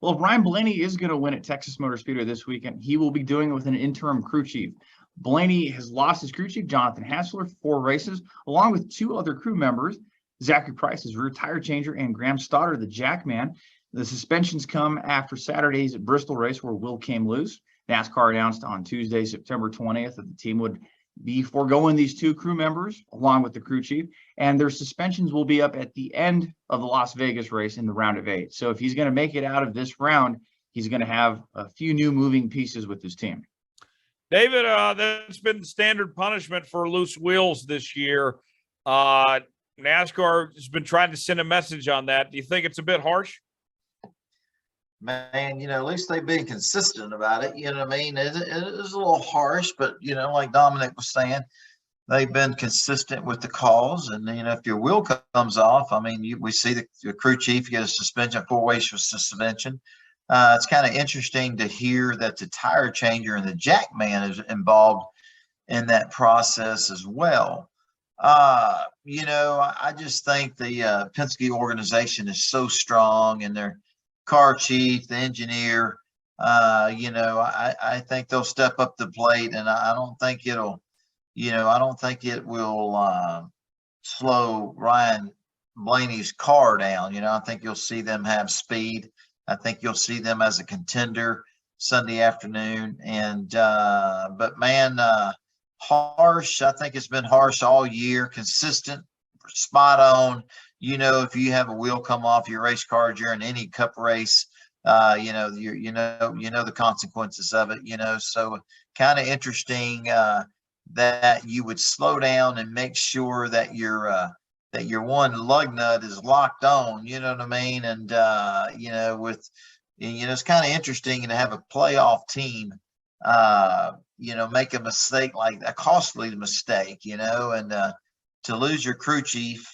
Well, if Ryan Blaney is going to win at Texas Motor Speedway this weekend, he will be doing it with an interim crew chief. Blaney has lost his crew chief, Jonathan Hassler, for 4 races, along with 2 other crew members, Zachary Price, his rear tire changer, and Graham Stoddard, the jackman. The suspensions come after Saturday's Bristol race where Will came loose. NASCAR announced on Tuesday, September 20th, that the team would be foregoing these 2 crew members along with the crew chief, and their suspensions will be up at the end of the Las Vegas race in the round of 8. So if he's going to make it out of this round, he's going to have a few new moving pieces with his team. David, that's been the standard punishment for loose wheels this year. NASCAR has been trying to send a message on that. Do you think it's a bit harsh? Man, at least they've been consistent about it. You know what I mean? It is a little harsh, but, like Dominic was saying, they've been consistent with the calls. And, if your wheel comes off, we see the crew chief get a suspension, 4 ways for suspension. It's kind of interesting to hear that the tire changer and the jack man is involved in that process as well. I just think the Penske organization is so strong, and their car chief, the engineer, I think they'll step up the plate, and I don't think it will slow Ryan Blaney's car down. I think you'll see them have speed. I think you'll see them as a contender Sunday afternoon. And but man, harsh. I think it's been harsh all year. Consistent, spot on. If you have a wheel come off your race car during any cup race, the consequences of it. So kind of interesting that you would slow down and make sure that your one lug nut is locked on. You know what I mean? And it's kind of interesting to have a playoff team, make a mistake, like a costly mistake, and to lose your crew chief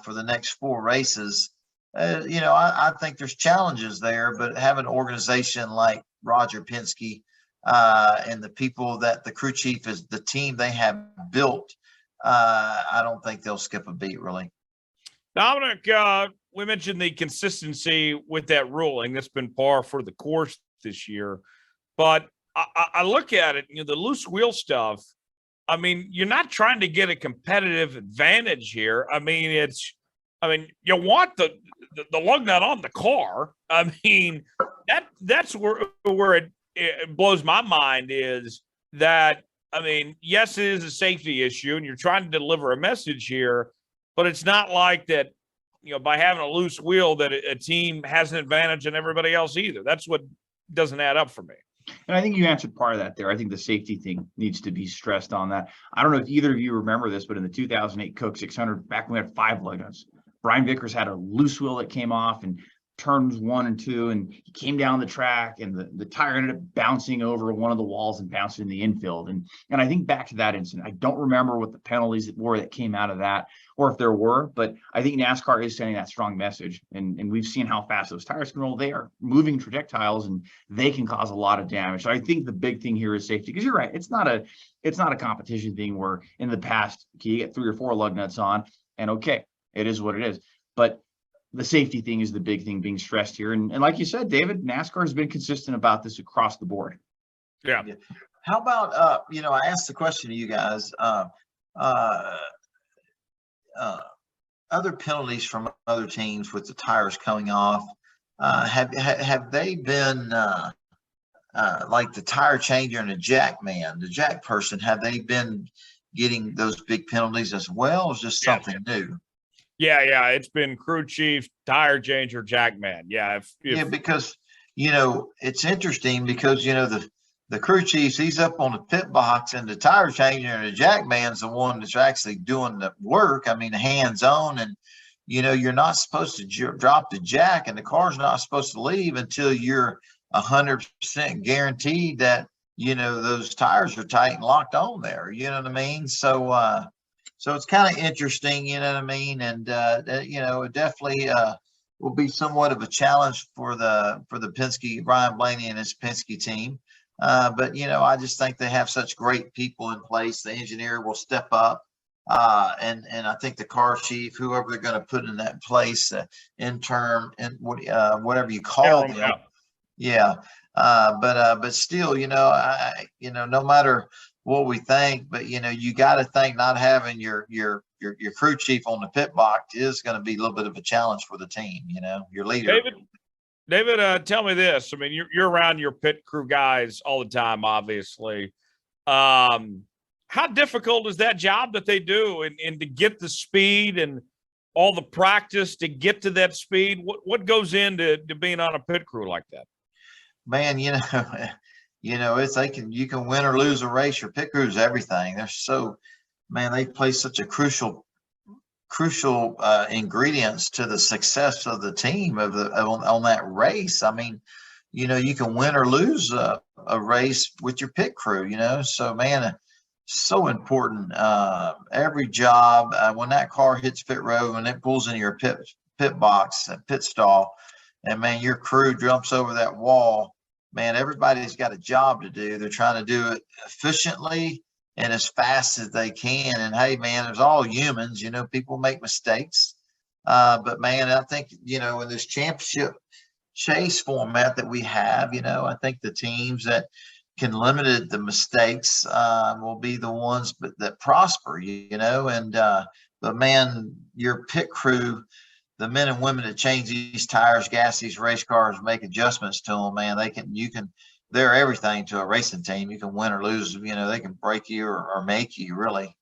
for the next 4 races. I think there's challenges there, but having an organization like Roger Penske and the people that the crew chief is, the team they have built, I don't think they'll skip a beat, really. Dominic, we mentioned the consistency with that ruling. That's been par for the course this year. But I look at it, the loose wheel stuff. You're not trying to get a competitive advantage here. You want the lug nut on the car. That's where it blows my mind is that, yes, it is a safety issue and you're trying to deliver a message here, but it's not like that, by having a loose wheel that a team has an advantage on everybody else either. That's what doesn't add up for me. And I think you answered part of that there. I think the safety thing needs to be stressed on that. I don't know if either of you remember this, but in the 2008 Coke 600, back when we had 5 lug nuts, Brian Vickers had a loose wheel that came off in turns 1 and 2, and he came down the track, and the tire ended up bouncing over one of the walls and bouncing in the infield. And I think back to that incident, I don't remember what the penalties were that came out of that, or if there were, but I think NASCAR is sending that strong message. And we've seen how fast those tires can roll. They are moving projectiles, and they can cause a lot of damage. So I think the big thing here is safety, because you're right, it's not a competition thing where in the past you get 3 or 4 lug nuts on, and okay, it is what it is. But the safety thing is the big thing being stressed here. And like you said, David, NASCAR has been consistent about this across the board. Yeah. How about, I asked the question to you guys, other penalties from other teams with the tires coming off, have they been like the tire changer and the jack man, the jack person, have they been getting those big penalties as well, or is this something new? Yeah. It's been crew chief, tire changer, jackman. Yeah. Because, it's interesting because, the crew chief, he's up on the pit box, and the tire changer and the jackman's the one that's actually doing the work. Hands on, and, you're not supposed to drop the jack, and the car's not supposed to leave until you're 100% guaranteed that, those tires are tight and locked on there. You know what I mean? So it's kind of interesting, you know what I mean? And, it definitely will be somewhat of a challenge for the Penske, Ryan Blaney and his Penske team. But, I just think they have such great people in place. The engineer will step up. And I think the car chief, whoever they're going to put in that place, intern, and whatever you call them, Yeah. But still, no matter what we think, but you got to think not having your crew chief on the pit box is going to be a little bit of a challenge for the team. Your leader. David, tell me this. I mean, you're around your pit crew guys all the time, obviously. How difficult is that job that they do, and to get the speed and all the practice to get to that speed? What goes into being on a pit crew like that? Man, you can win or lose a race. Your pit crew is everything. They play such a crucial ingredients to the success of the team on that race. I mean, you can win or lose a race with your pit crew. So man, so important. Every job when that car hits pit road, when it pulls into your pit box, pit stall, and man, your crew jumps over that wall. Man, everybody's got a job to do. They're trying to do it efficiently and as fast as they can. And hey, man, there's all humans, people make mistakes. But man, I think, in this championship chase format that we have, I think the teams that can limit the mistakes will be the ones that prosper, but man, your pit crew, the men and women that change these tires, gas these race cars, make adjustments to them, man, they're everything to a racing team. You can win or lose, they can break you or make you, really.